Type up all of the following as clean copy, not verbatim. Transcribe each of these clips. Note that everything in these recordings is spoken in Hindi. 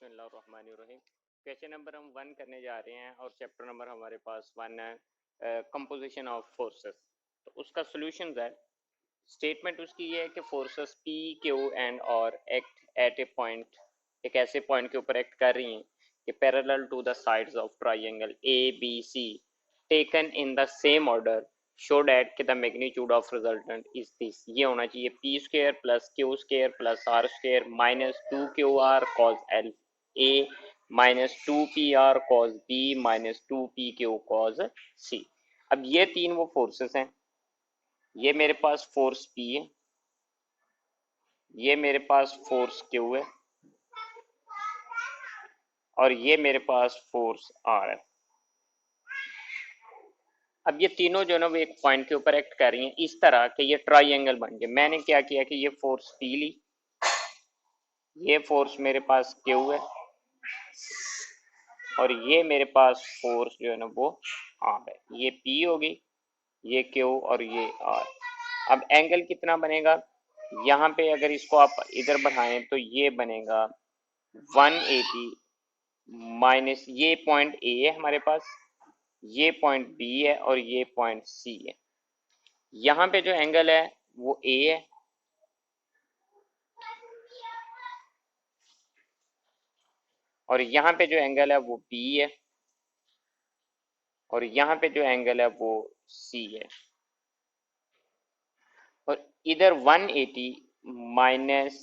बिस्मिल्लाहिर्रहमानिर्रहीम। क्वेश्चन नंबर हम 1 करने जा रहे हैं और चैप्टर नंबर हमारे पास 1 है, कंपोजिशन ऑफ फोर्सेस। तो उसका सॉल्यूशन है, स्टेटमेंट उसकी ये है कि फोर्सेस पी क्यू एंड और एक्ट एट ए पॉइंट, एक ऐसे पॉइंट के ऊपर एक्ट कर रही हैं कि parallel to the sides of triangle A B C taken in the same order show that कि the magnitude of resultant is this. ये होना चाहिए P square plus Q square plus are square minus 2QR cos L A minus 2PR cos B minus 2PQ cos C. अब ये तीन वो फोर्सेस हैं, ये मेरे पास फोर्स P है, ये मेरे पास फोर्स Q है और ये मेरे पास फोर्स R है। अब ये तीनों जो है वो एक पॉइंट के ऊपर एक्ट कर रही हैं इस तरह कि ये ट्राइंगल बन गए। मैंने क्या किया कि ये फोर्स P ली, ये फोर्स मेरे पास Q है और ये मेरे पास फोर्स जो है ना वो R है। ये P होगी, ये Q और ये R। अब एंगल कितना बनेगा, यहाँ पे अगर इसको आप इधर बढ़ाएं तो ये बनेगा 180 माइनस, ये पॉइंट A है हमारे पास, ये पॉइंट B है और ये पॉइंट C है। यहाँ पे जो एंगल है वो A है और यहाँ पे जो एंगल है वो B है और यहाँ पे जो एंगल है वो C है और इधर 180 माइनस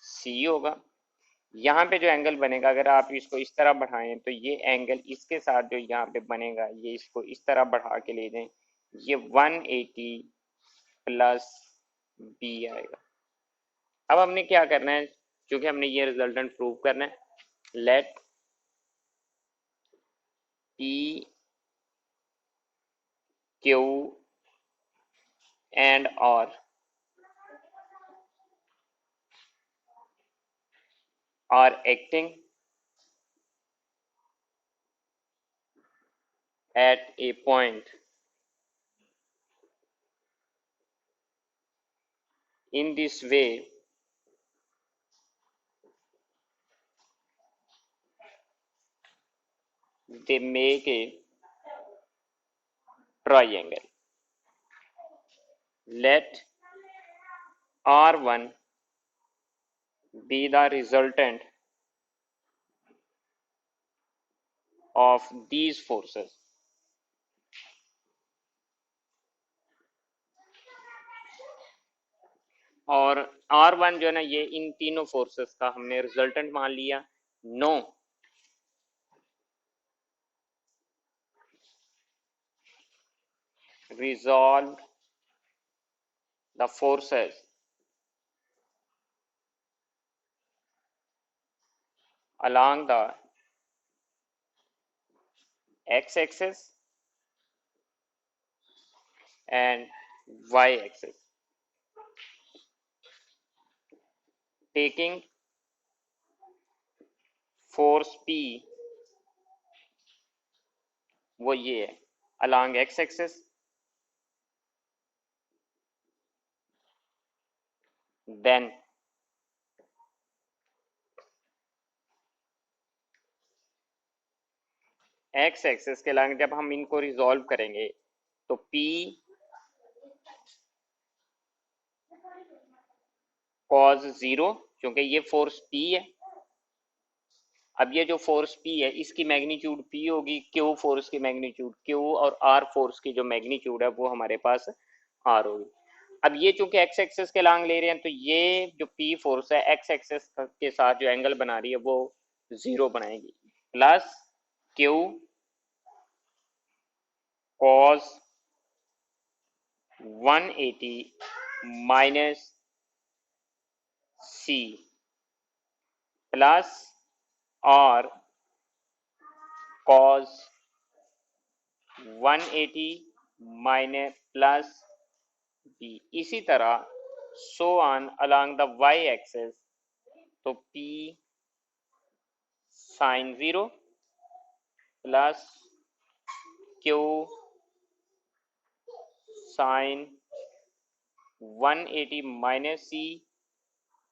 C होगा। यहाँ पे जो एंगल बनेगा, अगर आप इसको इस तरह बढ़ाएं तो ये एंगल इसके साथ जो यहाँ पे बनेगा, ये इसको इस तरह बढ़ा के ले जाएं, ये 180 प्लस B आएगा। अब हमने क्या करना है, क्योंकि हमने ये रिजल्टेंट प्रूव करना है, late P Q and R are acting at a point in this way they make a triangle. Let R1 be the resultant of these forces और R1 जो है ना ये इन तीनों फोर्सेस का हमने रिजल्टेंट मान लिया। No resolve the forces along the x-axis and y-axis, taking force P वो ये है along x-axis, then x-axis के along जब हम इनको रिजॉल्व करेंगे तो P cos 0, क्योंकि ये फोर्स P है। अब ये जो फोर्स P है इसकी मैग्नीट्यूड P होगी, Q फोर्स की मैग्नीट्यूड Q और R फोर्स की जो मैग्नीट्यूड है वो हमारे पास R होगी। अब ये चूंकि x एक्सेस के लॉन्ग ले रहे हैं तो ये जो P फोर्स है x एक्सेस के साथ जो एंगल बना रही है वो 0 बनाएगी, plus Q cos 180 minus C plus R cos 180 minus plus B। इसी तरह so on along the y axis, तो P sine 0 plus Q sine 180 minus C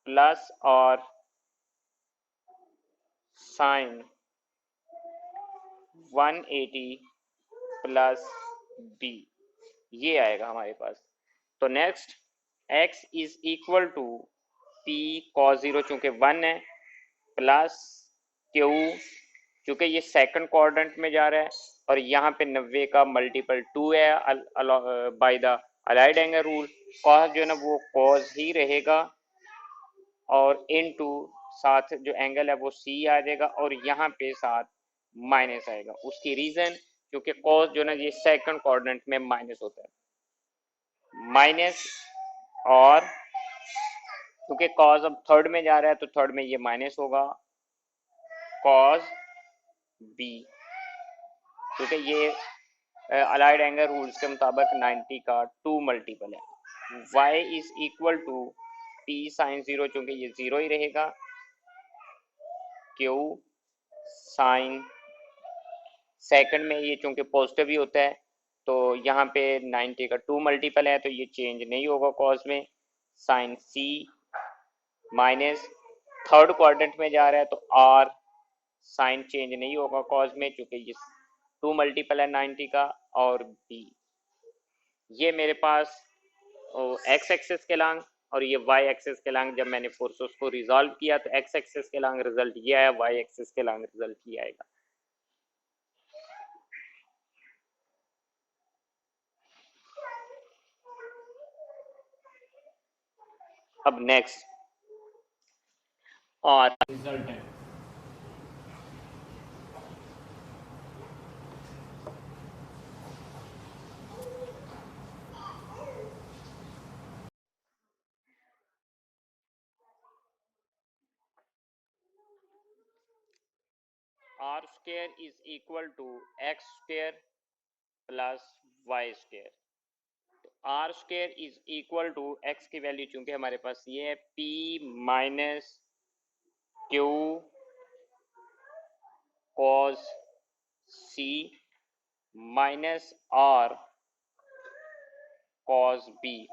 plus और साइन 180 प्लस बी, ये आएगा हमारे पास। तो next x is equal to p cos 0 चूंकि 1 है, प्लस क्यू चूंकि ये सेकंड क्वाड्रेंट में जा रहा है और यहाँ पे 90 का मल्टीपल 2 है by the allied angle rule, cos जो है ना वो कॉस ही रहेगा और इनटू साथ जो एंगल है वो सी आ जाएगा और यहाँ पे साथ माइनस आएगा। उसकी रीजन क्योंकि कॉस जो है ना ये सेकंड क्वाड्रेंट में माइनस होता है, माइनस, और क्योंकि कॉस अब थर्ड में जा रहा है तो थर्ड में ये माइनस होगा कॉस बी, क्योंकि ये अलाइड एंगल रूल्स के मुताबिक 90 का 2 मल्टीपल है। y is equal to p sine 0 चूंकि ये 0 ही रहेगा, q साइन, सेकंड में ये चूंकि पॉजिटिव ही होता है तो यहाँ पे 90 का 2 मल्टीपल है तो ये चेंज नहीं होगा कॉस में, sine c minus, third quadrant में जा रहा है तो r साइन चेंज नहीं होगा कॉस में चूंकि ये 2 मल्टीपल है 90 का, और b, ये मेरे पास एक्स एक्सिस के लॉन्ग और ये वाई एक्सिस के लॉन्ग जब मैंने फोर्सेस को रिजॉल्व किया तो एक्स एक्सिस के लॉन्ग रिजल्ट ये आया, वाई एक्सिस के लॉन्ग रिजल्ट ये आएगा। अब नेक्स्ट और रिजल्ट है r square is equal to x square plus y square. R square is equal to x की वैल्यू चूंकि हमारे पास ये है p minus q cos c minus r cos b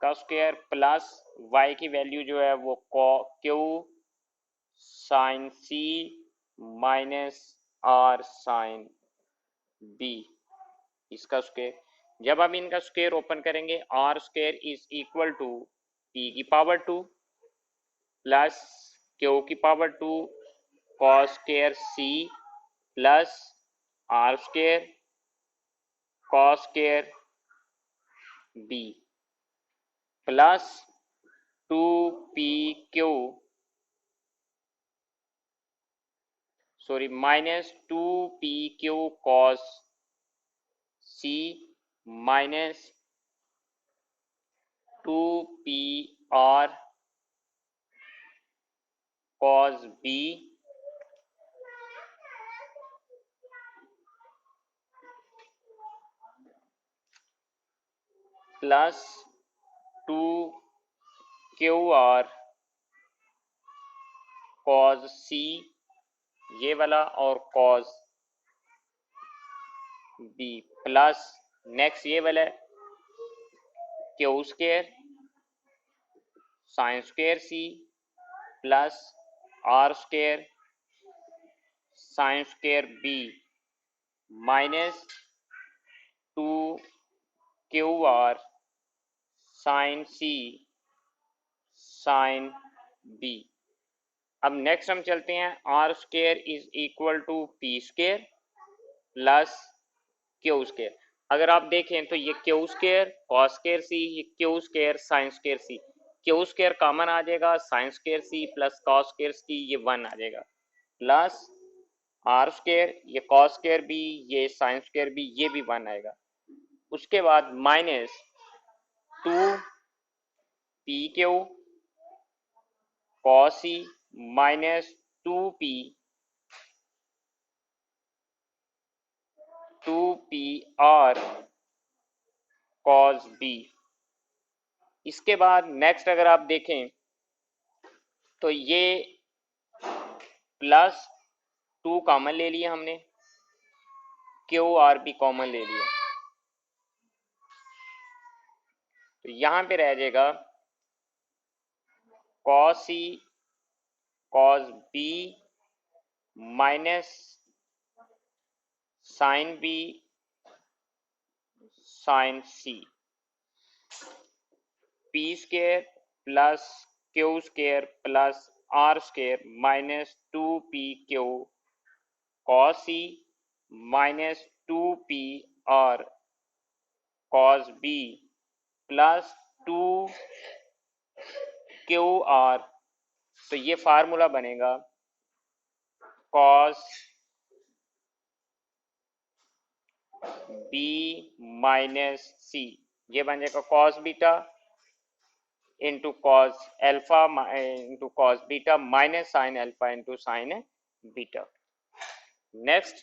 का स्क्वायर प्लस वाई की वैल्यू जो है वो q sine c minus r sine B, इसका स्क्वायर। जब हम इनका स्क्वायर ओपन करेंगे r square is equal to p की पावर 2 प्लस क्यू की power 2 cos square C plus are square cos square b plus 2pq minus 2pq cos c minus 2pr cos b plus 2qr cos c ये वाला और cos b प्लस नेक्स्ट ये वाला Q square sine square c plus are square sine square b minus 2qr sine c sine b। अब नेक्स्ट हम चलते हैं R square is equal to P square plus Q square. अगर आप देखें तो ये Q square cos square C, ये Q square sine square C, Q square common आ जाएगा, साइन स्क्वायर सी प्लस कॉस स्क्वायर सी ये 1 आ जाएगा, प्लस आर स्क्वायर ये कॉस स्क्वायर भी ये साइन स्क्वायर भी ये भी 1 आएगा। उसके बाद minus 2pq cos c minus 2pr cos b। इसके बाद नेक्स्ट अगर आप देखें तो ये प्लस 2 कॉमन ले लिया हमने, क्यू आर भी कॉमन ले लिया, तो यहां पे रह जाएगा cos c cos b minus sine b sine c, p square plus Q square plus are square minus 2p/q cos C minus 2p/r cos b plus 2qr। तो ये फार्मूला बनेगा cos b माइनस सी, ये बन जाएगा cos beta into cos alpha into cos beta minus sine alpha into sine beta. Next,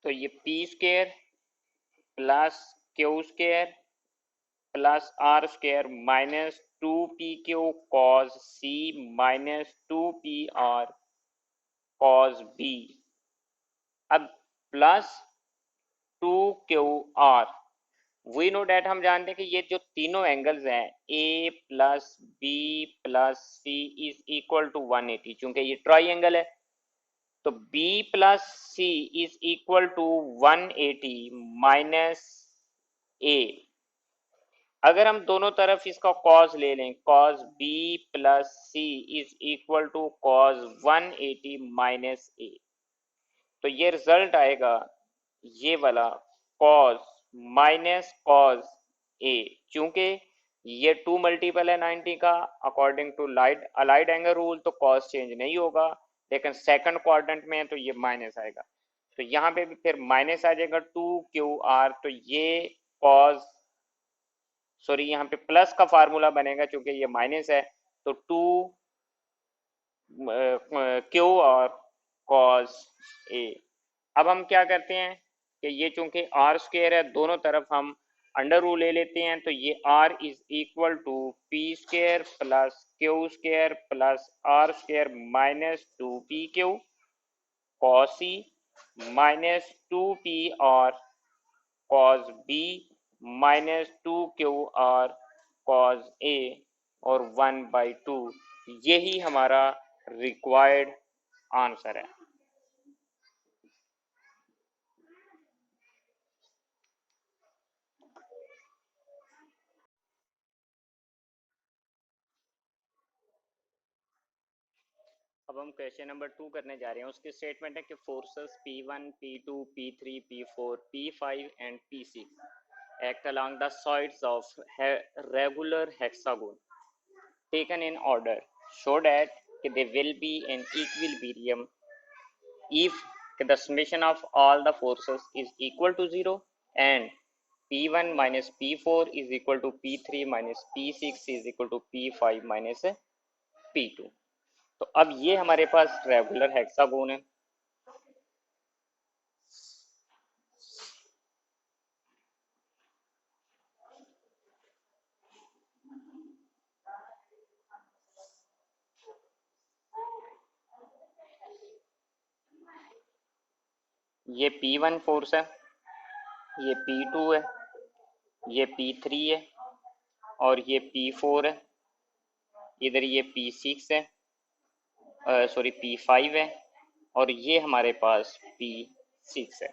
तो ये P square plus Q square plus are square minus 2p/q cos C minus 2p/r cos b, अब plus 2qr। We know that, हम जानते हैं कि ये जो तीनों एंगल्स हैं A plus B plus C is equal to 180, चूंकि ये ट्राई एंगल है तो b plus C is equal to 180 minus ए। अगर हम दोनों तरफ इसका cos ले लें, cos b plus C is equal to cos 180 minus A, तो ये रिजल्ट आएगा ये वाला cos माइनस cos a, चूंकि ये 2 मल्टीपल है 90 का, according to allied angle rule तो cos चेंज नहीं होगा, लेकिन सेकंड क्वाड्रेंट में है तो ये माइनस आएगा, तो यहाँ पे भी फिर माइनस आ जाएगा 2qr। तो ये cos यहाँ पे प्लस का फार्मूला बनेगा, चूंकि ये माइनस है तो 2q और cos a। अब हम क्या करते हैं कि ये चूंकि आर स्क्वायर है, दोनों तरफ हम अंडर रूल ले लेते हैं, तो ये r is equal to P square plus Q square plus are square minus 2p/q cos c minus 2p/r cos b minus 2qr cos a और 1/2, यही हमारा रिक्वायर्ड आंसर है। अब हम क्वेश्चन नंबर 2 करने जा रहे हैं। उसकी स्टेटमेंट है कि forces P1, P2, P3, P4, P5 and P6 act along the sides of regular hexagon taken in order so that they will be in equilibrium if the summation of all the forces is equal to 0 and P1 minus P4 is equal to P3 minus P6 is equal to P5 minus P2। तो अब ये हमारे पास रेगुलर हेक्सागोन है, ये P1 फोर्स है, ये P2 है, ये P3 है और ये P4 है, इधर ये P6 है, P5 है और ये हमारे पास P6 है।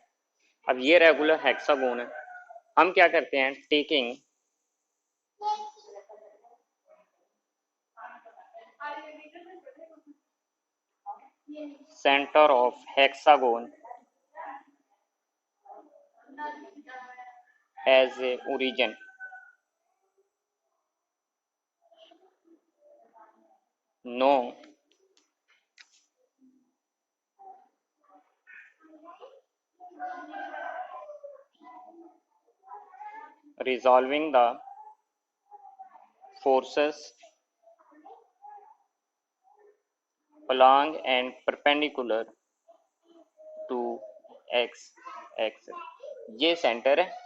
अब ये रेगुलर हेक्सागोन है, हम क्या करते हैं, taking centre of hexagon as a origin, no resolving the forces along and perpendicular to x axis, ये सेंटर है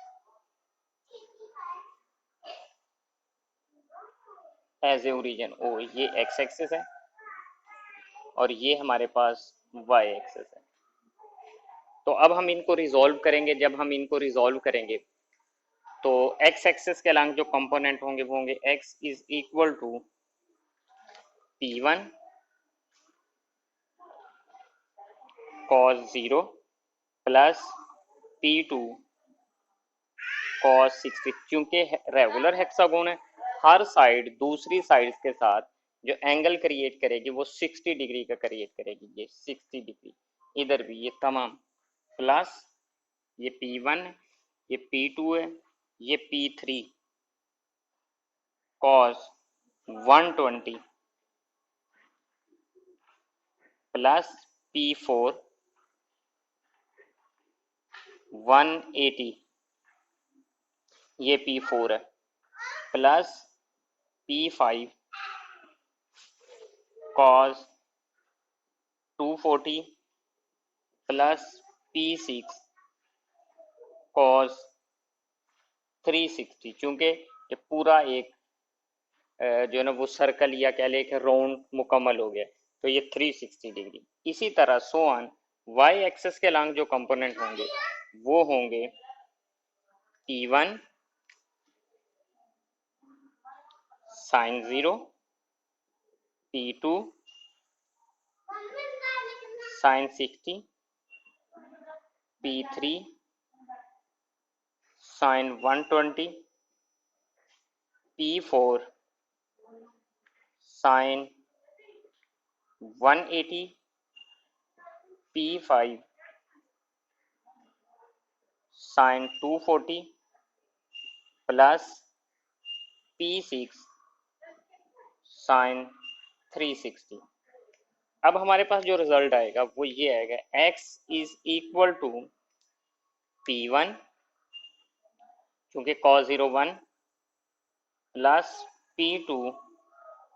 एज ए ओरिजिन ओ, ये एक्स एक्सिस है और ये हमारे पास वाई एक्सिस है। तो अब हम इनको रिजॉल्व करेंगे, जब हम इनको रिजॉल्व करेंगे तो एक्स एक्सिस के अलॉन्ग जो कंपोनेंट होंगे वो होंगे x is equal to P1 cos 0 plus P2 cos 60। क्योंकि रेगुलर हेक्सागोन है, हर साइड दूसरी साइड के साथ जो एंगल क्रिएट करेगी वो 60 डिग्री का क्रिएट करेगी, ये 60 डिग्री। इधर भी ये तमाम प्लस ये P1 ये P2 है, ये P3 cos 120 प्लस P4 180, ये P4 है, plus P5 cos 240 plus P6 cos 360। चूंकि ये पूरा एक जो है ना वो सर्कल या कह ले कि राउंड मुकम्मल हो गया, तो ये 360 डिग्री। इसी तरह सो ऑन वाई एक्सेस के लॉन्ग जो कंपोनेंट होंगे वो होंगे P1 sin 0, P2 sin 60, P3 sin 120, P4 sin 180, P5 sin 240 plus P6 sin 360। अब हमारे पास जो रिजल्ट आएगा वो ये आएगा, x is equal to P1 क्योंकि cos 0 1 प्लस P2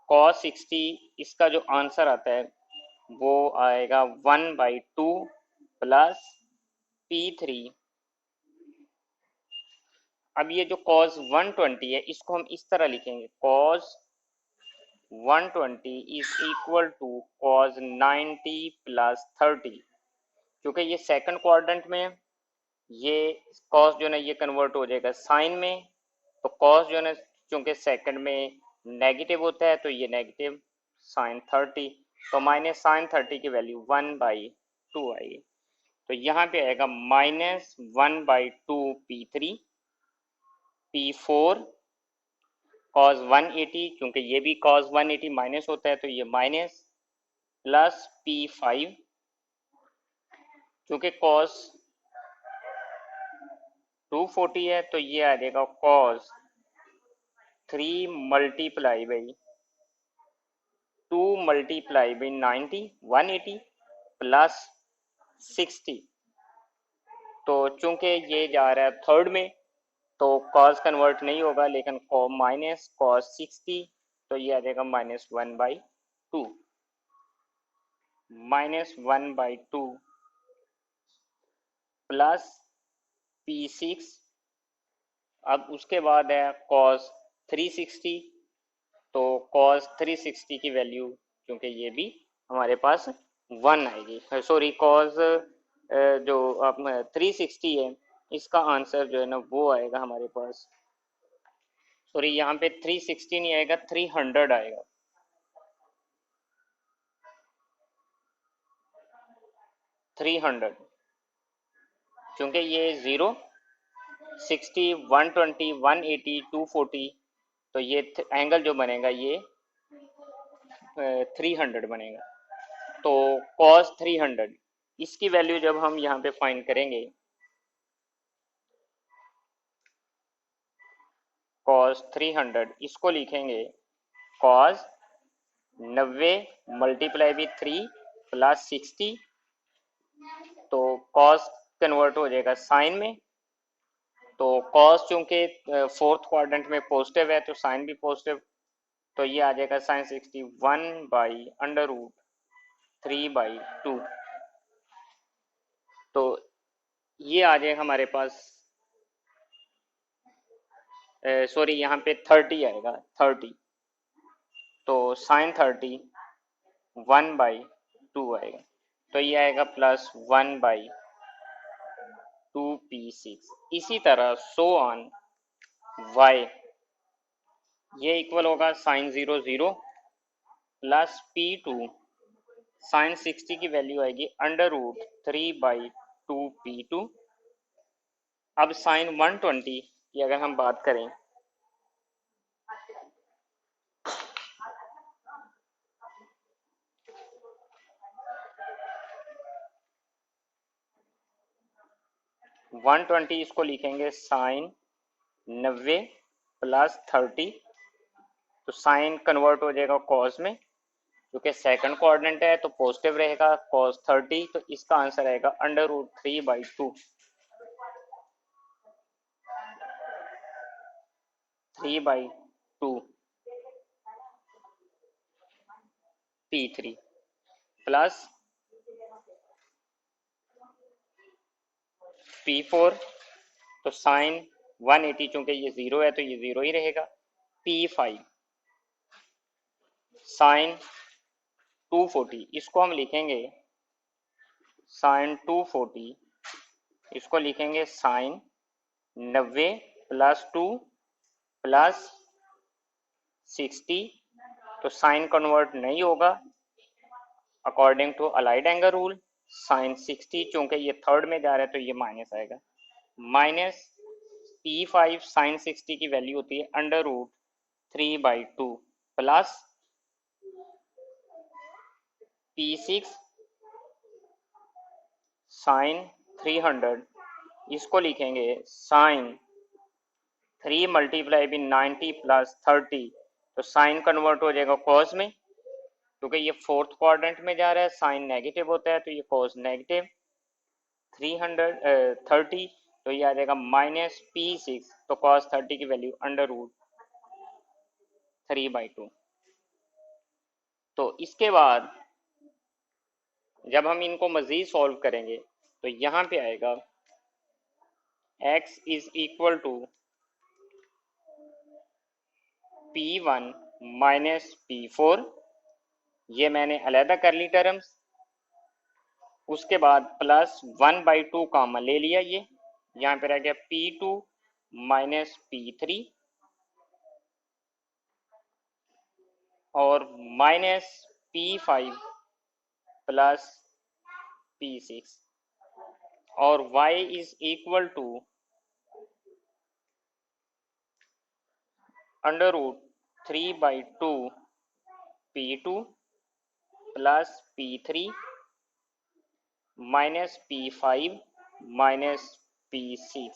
cos 60। इसका जो आंसर आता है वो आएगा 1/2 प्लस P3। अब ये जो cos 120 है इसको हम इस तरह लिखेंगे, cos 120 is equal to cos 90 plus 30। क्योंकि ये सेकंड क्वाड्रेंट में है, ये cos जो है ना ये कन्वर्ट हो जाएगा साइन में, तो cos जो है ना चूंकि सेकंड में नेगेटिव होता है तो ये नेगेटिव साइन 30, तो माइनस साइन 30 की वैल्यू 1/2 आएगी। तो यहाँ पे आएगा माइनस 1/2 P3, P4 cos 180 क्योंकि ये भी cos 180 माइनस होता है तो ये माइनस, प्लस P5 क्योंकि cos 240 है तो ये आ जाएगा cos 3 multiply by 2 multiply by 90 180 plus 60। तो चूंकि ये जा रहा है थर्ड में तो cos कन्वर्ट नहीं होगा, लेकिन माइनस cos 60 तो ये आ जाएगा -1/2 -1/2 प्लस P6। अब उसके बाद है cos 360, तो cos 360 की वैल्यू क्योंकि ये भी हमारे पास 1 आएगी, सॉरी cos जो 360 है इसका आंसर जो है ना वो आएगा हमारे पास, सॉरी यहाँ पे 360 नहीं आएगा 300 आएगा। क्योंकि ये 0 60 120 180 240 तो ये एंगल जो बनेगा ये 300 बनेगा। तो cos 300 इसकी वैल्यू जब हम यहाँ पे फाइंड करेंगे, cos 300 इसको लिखेंगे cos 90 मल्टीप्लाई भी 3 प्लस 60, तो cos कन्वर्ट हो जाएगा साइन में, तो cos चूंकि फोर्थ क्वाड्रेंट में पॉजिटिव है तो साइन भी पॉजिटिव, तो ये आ जाएगा साइन 60 1/√3/2। तो ये आ जाएगा हमारे पास, सॉरी यहाँ पे 30 आएगा 30, तो साइन 30 1/2 आएगा, तो ये आएगा प्लस 1/2 P6। इसी तरह सो ऑन y ये इक्वल होगा साइन 0 0 प्लस P2 साइन 60 की वैल्यू आएगी √3/2 P2। अब साइन 120 की अगर हम बात करें, वन ट्वेंटी इसको लिखेंगे साइन 90 प्लस 30, तो साइन कन्वर्ट हो जाएगा कॉस में, क्योंकि सेकंड कोऑर्डिनेट है तो पॉजिटिव रहेगा cos 30, तो इसका आंसर आएगा √3/2 P3 प्लस P4, तो साइन 180 चूंकि ये 0 है तो ये 0 ही रहेगा। P5 साइन 240, इसको हम लिखेंगे साइन 240, इसको लिखेंगे साइन 90 प्लस 2 प्लस 60, तो साइन कन्वर्ट नहीं होगा according to allied angle rule. Sine 60 चूंकि ये थर्ड में जा रहा है तो ये माइनस आएगा, माइनस P5 साइन 60 की वैल्यू होती है √3/2 प्लस P6 साइन 300, इसको लिखेंगे साइन 3 मल्टीप्लाई भी 90 प्लस 30, तो साइन कन्वर्ट हो जाएगा कॉस में, क्योंकि ये फोर्थ क्वाड्रेंट में जा रहा है, साइन नेगेटिव होता है तो ये कॉस नेगेटिव 330, तो ये आ जाएगा माइनस P6, तो कॉस 30 की वैल्यू √3/2। तो इसके बाद जब हम इनको मजीद सॉल्व करेंगे तो यहाँ पे आएगा x is equal to P1 minus P4, ये मैंने अलहदा कर ली टर्म्स। उसके बाद प्लस 1/2 कॉमन ले लिया, ये यहाँ पे रह गया P2 माइनस P3 और माइनस P5 प्लस P6 और y is equal to √3/2 P2 plus P3 minus P5 minus P6।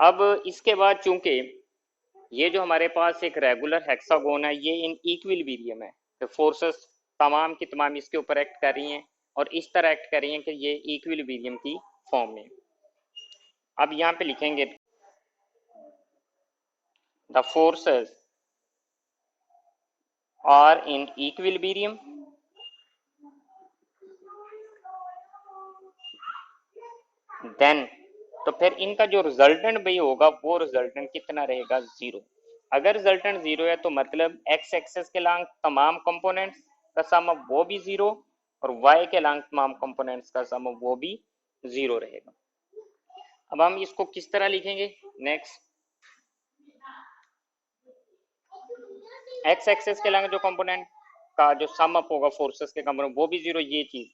अब इसके बाद चूंकि ये जो हमारे पास एक रेगुलर हेक्सागोन है, ये इन इक्विलिब्रियम है, तो फोर्सेस तमाम की तमाम इसके ऊपर एक्ट कर रही हैं और इस तरह एक्ट कर रही हैं कि ये इक्विलिब्रियम की फॉर्म में। अब यहाँ पे लिखेंगे the forces are in equilibrium, then तो फिर इनका जो रिजल्टेंट भी होगा वो रिजल्टेंट कितना रहेगा, 0। अगर रिजल्टेंट 0 है तो मतलब एक्स एक्सेस के लॉन्ग तमाम कंपोनेंट्स का सम वो भी 0 और वाई के लॉन्ग तमाम कंपोनेंट्स का सम वो भी 0 रहेगा। अब हम इसको किस तरह लिखेंगे, नेक्स्ट एक्स एक्सेस के लॉन्ग जो कंपोनेंट का जो सम अप होगा फोर्सेस के कंपोनेंट वो भी 0, ये चीज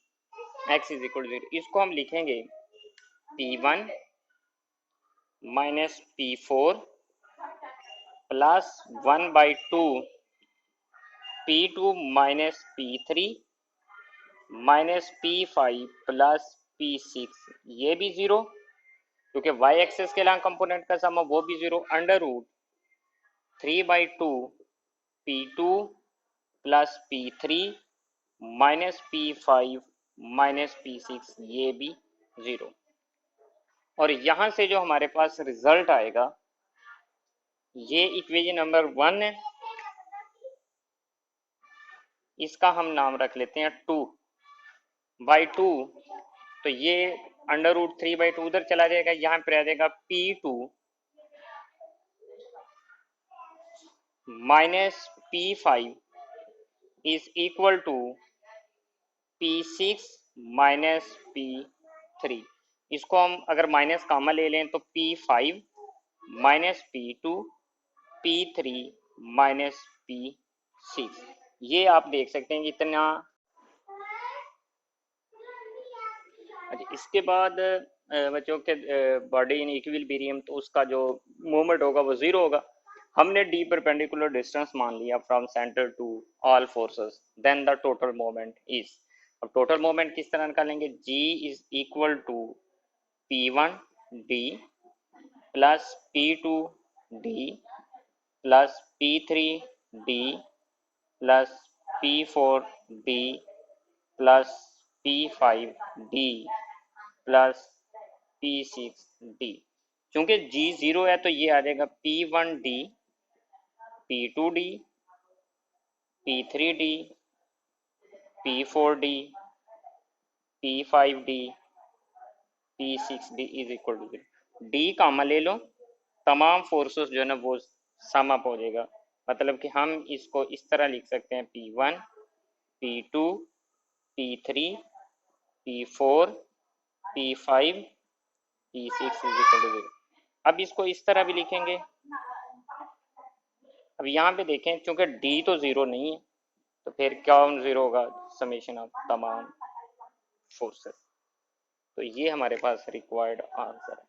एक्स इज इक्वल टू 0, इसको हम लिखेंगे P1 minus P4 plus 1/2 P2 minus P3 minus P5 plus P6, ये भी 0 क्योंकि y एक्सेस के लॉन्ग कंपोनेंट का सम वो भी 0, √3/2 P2 plus P3 minus P5 minus P6, ये भी 0। और यहां से जो हमारे पास रिजल्ट आएगा ये इक्वेशन नंबर 1 है, इसका हम नाम रख लेते हैं 2/2, तो ये √3/2 उधर चला जाएगा, यहाँ पे आ जाएगा P2 minus P5 is equal to P6 minus P3, इसको हम अगर माइनस कामा ले लें तो P5 minus P2 P3 minus P6, ये आप देख सकते हैं इतना। अच्छा, इसके बाद बच्चों के बॉडी इन इक्विलिब्रियम, तो उसका जो मूवमेंट होगा वो जीरो होगा। हमने डी परपेंडिकुलर डिस्टेंस मान लिया from centre to all forces, then the total moment is. अब टोटल मोमेंट किस तरह निकालेंगे, G is equal to P1 D plus P2 D plus P3 D plus P4 D plus P5 D plus P6 D. चूंकि G जीरो है तो ये आ जाएगा P1 D, P2 D, P3 D, P4 D, P5 D, P6 D is equal to zero. D comma ले लो, तमाम फोर्सेस जो है ना वो सम अप हो जाएगा। मतलब कि हम इसको इस तरह लिख सकते हैं P1, P2, P3, P4, P5, P6 is equal to zero. अब इसको इस तरह भी लिखेंगे। अब यहाँ पे देखें, चूंकि डी तो जीरो नहीं है तो फिर क्या जीरो होगा, समेशन ऑफ तमाम फोर्सेस। तो ये हमारे पास रिक्वायर्ड आंसर है।